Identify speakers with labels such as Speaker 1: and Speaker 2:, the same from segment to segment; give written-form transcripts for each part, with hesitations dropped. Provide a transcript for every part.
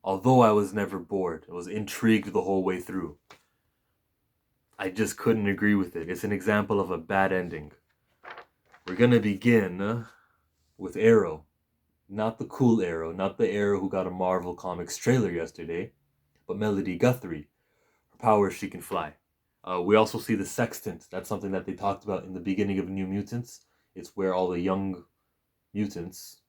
Speaker 1: Although I was never bored, I was intrigued the whole way through. I just couldn't agree with it. It's an example of a bad ending. We're gonna begin with Arrow. Not the cool Arrow, not the Arrow who got a Marvel Comics trailer yesterday, but Melody Guthrie. Her power is she can fly. We also see the Sextant. That's something that they talked about in the beginning of New Mutants. It's where all the young mutants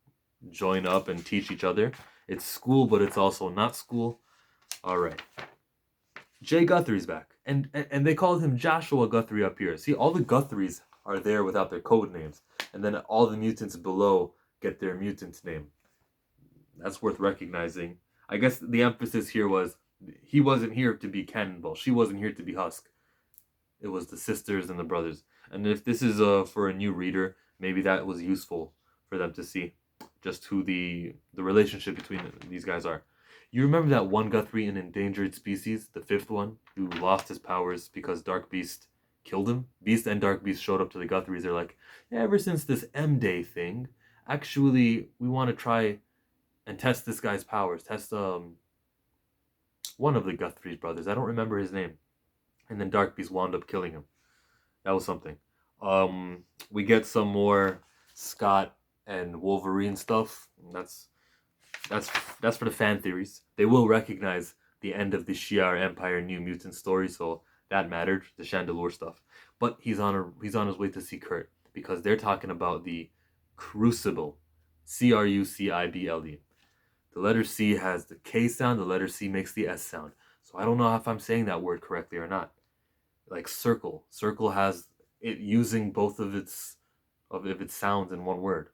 Speaker 1: join up and teach each other. It's school, but it's also not school. All right. Jay Guthrie's back, and they called him Joshua Guthrie up here. See, all the Guthries are there without their code names, and then all the mutants below get their mutant name. That's worth recognizing. I guess the emphasis here was he wasn't here to be Cannonball. She wasn't here to be Husk. It was the sisters and the brothers. And if this is for a new reader, maybe that was useful for them to see just who the relationship between these guys are. You remember that one Guthrie in Endangered Species, the fifth one, who lost his powers because Dark Beast killed him? Beast and Dark Beast showed up to the Guthries. They're like, yeah, ever since this M Day thing, actually, we want to try and test this guy's powers. Test one of the Guthrie brothers. I don't remember his name. And then Dark Beast wound up killing him. That was something. We get some more Scott and Wolverine stuff. That's that's for the fan theories. They will recognize the end of the Shi'ar Empire New Mutant story, so that mattered. The Chandelure stuff, but he's on his way to see Kurt because they're talking about the Crucible, Crucible. The letter C has the K sound. The letter C makes the S sound. So I don't know if I'm saying that word correctly or not. Like circle, circle has it using both of its sounds in one word.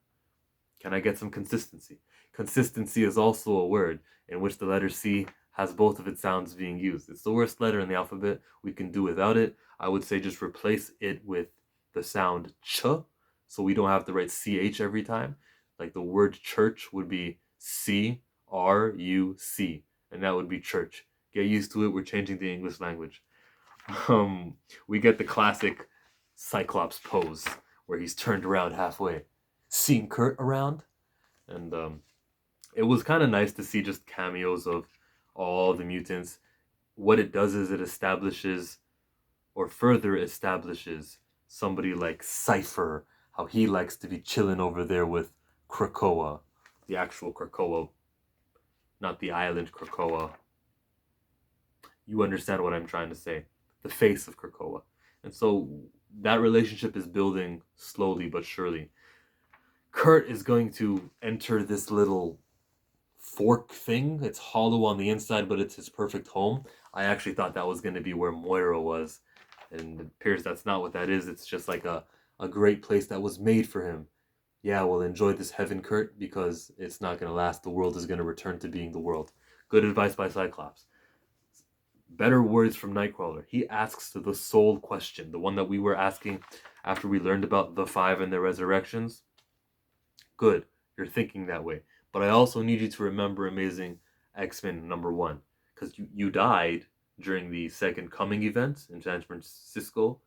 Speaker 1: Can I get some consistency? Consistency is also a word in which the letter C has both of its sounds being used. It's the worst letter in the alphabet. We can do without it. I would say just replace it with the sound ch, so we don't have to write ch every time. Like the word church would be C R U C, and that would be church. Get used to it. We're changing the English language. We get the classic Cyclops pose where he's turned around halfway, seeing Kurt around, and it was kind of nice to see just cameos of all the mutants. What it does is it establishes or further establishes somebody like Cypher, how he likes to be chilling over there with Krakoa, the actual Krakoa, not the island Krakoa. You understand what I'm trying to say. The face of Krakoa. And so that relationship is building slowly but surely. Kurt is going to enter this little fork thing. It's hollow on the inside, but it's his perfect home. I actually thought that was going to be where Moira was. And it appears that's not what that is. It's just like a great place that was made for him. Yeah, well, enjoy this heaven, Kurt, because it's not going to last. The world is going to return to being the world. Good advice by Cyclops. Better words from Nightcrawler. He asks the soul question, the one that we were asking after we learned about the five and their resurrections. Good, you're thinking that way. But I also need you to remember Amazing X-Men #1, because you died during the Second Coming event in San Francisco.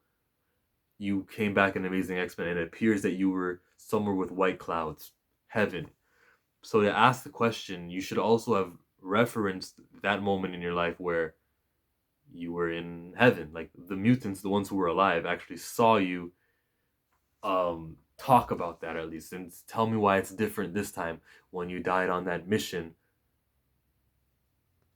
Speaker 1: You came back in Amazing X-Men, and it appears that you were somewhere with white clouds, heaven. So to ask the question, you should also have referenced that moment in your life where you were in heaven. Like the mutants, the ones who were alive, actually saw you talk about that at least, and tell me why it's different this time when you died on that mission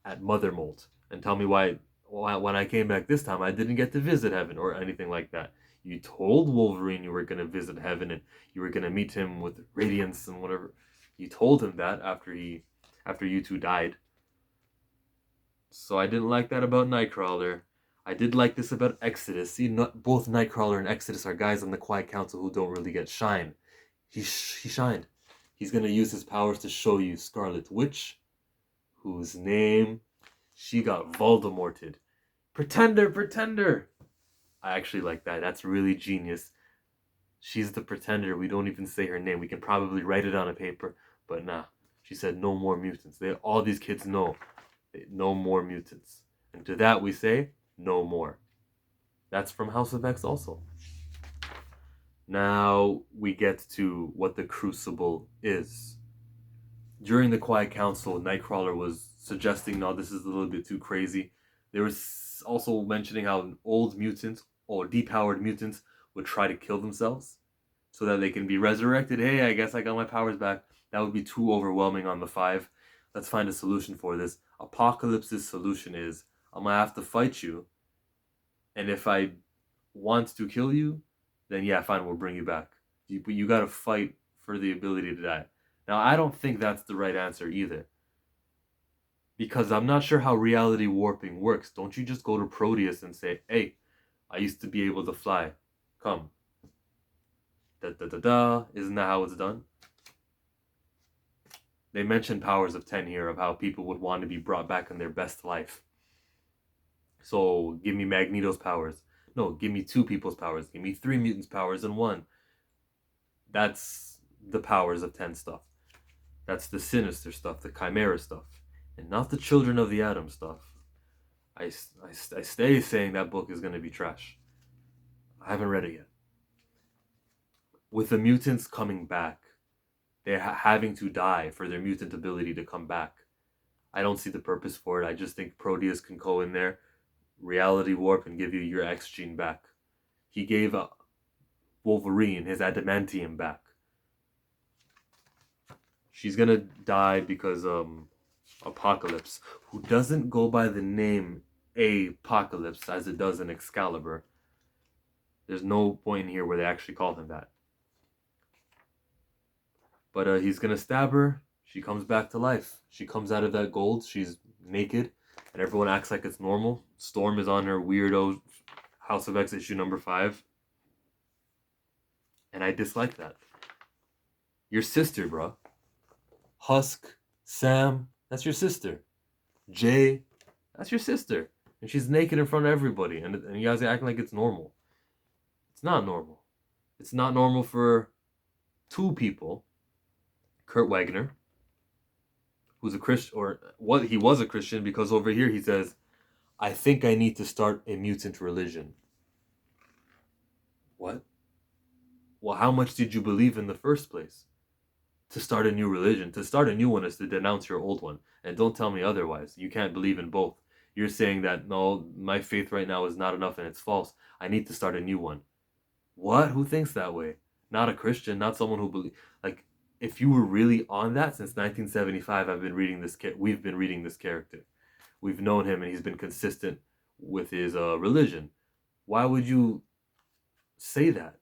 Speaker 1: at Mother Mold, and tell me why when I came back this time I didn't get to visit heaven or anything like that. You told Wolverine you were going to visit heaven and you were going to meet him with radiance and whatever. You told him that after you two died. So I didn't like that about Nightcrawler. I did like this about Exodus. See, both Nightcrawler and Exodus are guys on the Quiet Council who don't really get shine. He shined. He's going to use his powers to show you Scarlet Witch, whose name she got Voldemorted. Pretender, pretender. I actually like that. That's really genius. She's the pretender. We don't even say her name. We can probably write it on a paper, but nah. She said no more mutants. All these kids know. No more mutants. And to that we say, no more. That's from House of X also. Now we get to what the Crucible is. during the Quiet Council, Nightcrawler was suggesting, no, this is a little bit too crazy. They were also mentioning how old mutants or depowered mutants would try to kill themselves so that they can be resurrected. Hey, I guess I got my powers back. That would be too overwhelming on the 5. Let's find a solution for this. Apocalypse's solution is, I'm going to have to fight you. And if I want to kill you, then yeah, fine, we'll bring you back. But you got to fight for the ability to die. Now, I don't think that's the right answer either. Because I'm not sure how reality warping works. Don't you just go to Proteus and say, hey, I used to be able to fly. Come. Da-da-da-da. Isn't that how it's done? They mentioned powers of 10 here, of how people would want to be brought back in their best life. So, give me Magneto's powers. No, give me 2 people's powers. Give me 3 mutants' powers and 1. That's the powers of 10 stuff. That's the Sinister stuff, the Chimera stuff. And not the Children of the Atom stuff. I stay saying that book is going to be trash. I haven't read it yet. With the mutants coming back, they're having to die for their mutant ability to come back. I don't see the purpose for it. I just think Proteus can go in there, reality warp, and give you your X gene back. He gave Wolverine his adamantium back. She's gonna die because Apocalypse, who doesn't go by the name Apocalypse as it does in Excalibur. There's no point in here where they actually call him that. But he's gonna stab her. She comes back to life. She comes out of that gold. She's naked, and everyone acts like it's normal. Storm is on her weirdo House of X issue number 5. And I dislike that. Your sister, bro. Husk, Sam, that's your sister. Jay, that's your sister. And she's naked in front of everybody. And you guys are acting like it's normal. It's not normal. It's not normal for 2 people. Kurt Wagner, who's a Christian, or what, he was a Christian, because over here he says, I think I need to start a mutant religion. What? Well, how much did you believe in the first place? To start a new religion. To start a new one is to denounce your old one. And don't tell me otherwise. You can't believe in both. You're saying that, no, my faith right now is not enough and it's false. I need to start a new one. What? Who thinks that way? Not a Christian, not someone who believes. Like, if you were really on that, since 1975, we've been reading this character. We've known him and he's been consistent with his religion. Why would you say that?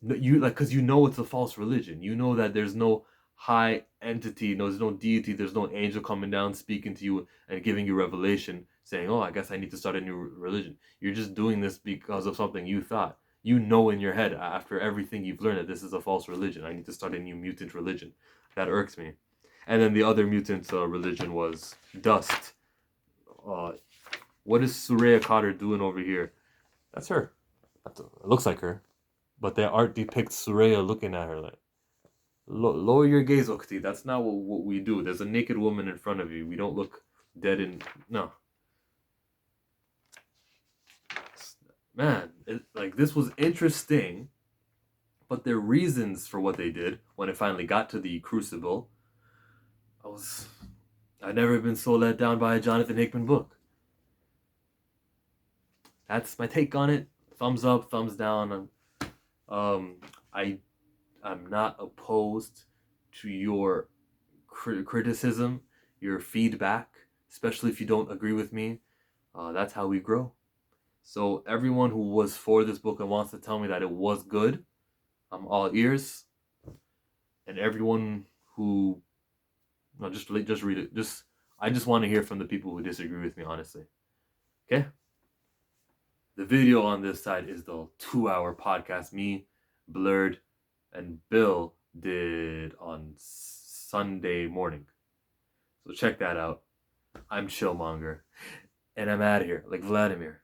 Speaker 1: Because you know it's a false religion. You know that there's no high entity, there's no deity, there's no angel coming down speaking to you and giving you revelation saying, oh, I guess I need to start a new religion. You're just doing this because of something you thought. You know in your head, after everything you've learned, that this is a false religion. I need to start a new mutant religion. That irks me. And then the other mutant religion was Dust. What is Soraya Carter doing over here? That's her. It looks like her. But their art depicts Soraya looking at her like, lower your gaze, Ukti. That's not what we do. There's a naked woman in front of you. We don't look dead in... No. Man, this was interesting, but their reasons for what they did when it finally got to the Crucible, I've never been so let down by a Jonathan Hickman book. That's my take on it. Thumbs up, thumbs down. I'm not opposed to your criticism, your feedback, especially if you don't agree with me. That's how we grow. So everyone who was for this book and wants to tell me that it was good, I'm all ears. And everyone who, no, just read it. I just want to hear from the people who disagree with me, honestly. Okay? The video on this side is the 2-hour podcast me, Blurred, and Bill did on Sunday morning. So check that out. I'm Chillmonger. And I'm out of here, like Vladimir.